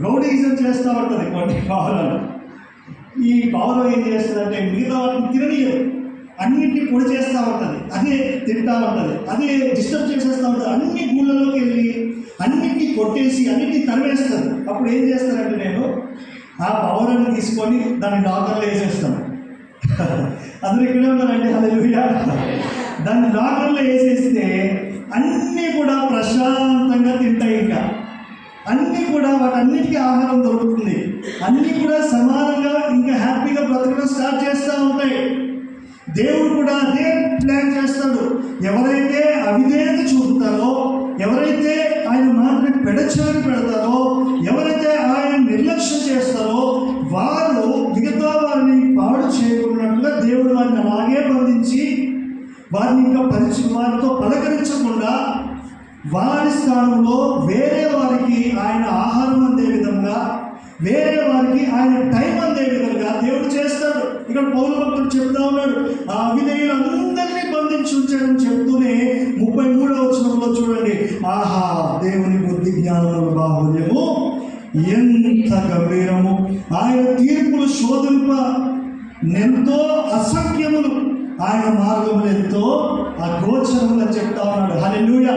Rowdyism చేస్తూ ఉంటుంది కొన్ని పావురాలు. ఈ పావురం ఏం చేస్తుందంటే మిగతా వాటిని తిననీయదు, అన్నింటినీ పొడి చేస్తూ ఉంటుంది, అదే తింటూ ఉంటుంది, అదే డిస్టర్బ్ చేసేస్తూ ఉంటుంది. అన్ని గూళ్ళలోకి వెళ్ళి అన్నింటినీ కొట్టేసి అన్నింటినీ తరివేస్తుంది. అప్పుడు ఏం చేస్తానంటే నేను ఆ పావురాన్ని తీసుకొని దాన్ని లాకర్లో వేసేస్తాను. అందరూ ఇక్కడే ఉన్నారండి, హల్లెలూయా. దాన్ని లాకర్లో వేసేస్తే అన్నీ కూడా ప్రశాంతంగా తింటాయి. ఇంకా అన్నీ కూడా వాటన్నిటికీ ఆహారం దొరుకుతుంది. అన్నీ కూడా సమానంగా ఇంకా హ్యాపీగా బ్రతకడం స్టార్ట్ చేస్తూ ఉంటాయి. దేవుడు కూడా అదే ప్లాన్ చేస్తాడు. ఎవరైతే అవిధేయత చూపుతారో, ఎవరైతే ఆయన మాటని పెడచెవిని పెడతారో, ఎవరైతే ఆయన నిర్లక్ష్యం చేస్తారో వారు మిగతా వారిని పాడు చేయకున్నట్లుగా దేవుడు వారిని అలాగే బంధించి వారిని ఇంకా వారితో పలకరించకుండా వారి స్థానంలో వేరే వారికి ఆయన ఆహారం అందే విధంగా, వేరే వారికి ఆయన టైం అందే విధంగా దేవుడు చేస్తాడు. ఇక్కడ పౌలు భక్తుడు చెప్తా ఉన్నాడు, ఆ అవిధేయులందరినీ బంధించి ఉంచాడని చెప్తూనే 33వ వచనంలో చూడండి, ఆహా దేవుని బుద్ధి జ్ఞానముల బాహుల్యము ఎంత గంభీరము, ఆయన తీర్పులు శోధింప ఎంతో అసంఖ్యములు, ఆయన మార్గములు ఎంతో అగోచరములు చెప్తా ఉన్నాడు. హల్లెలూయా.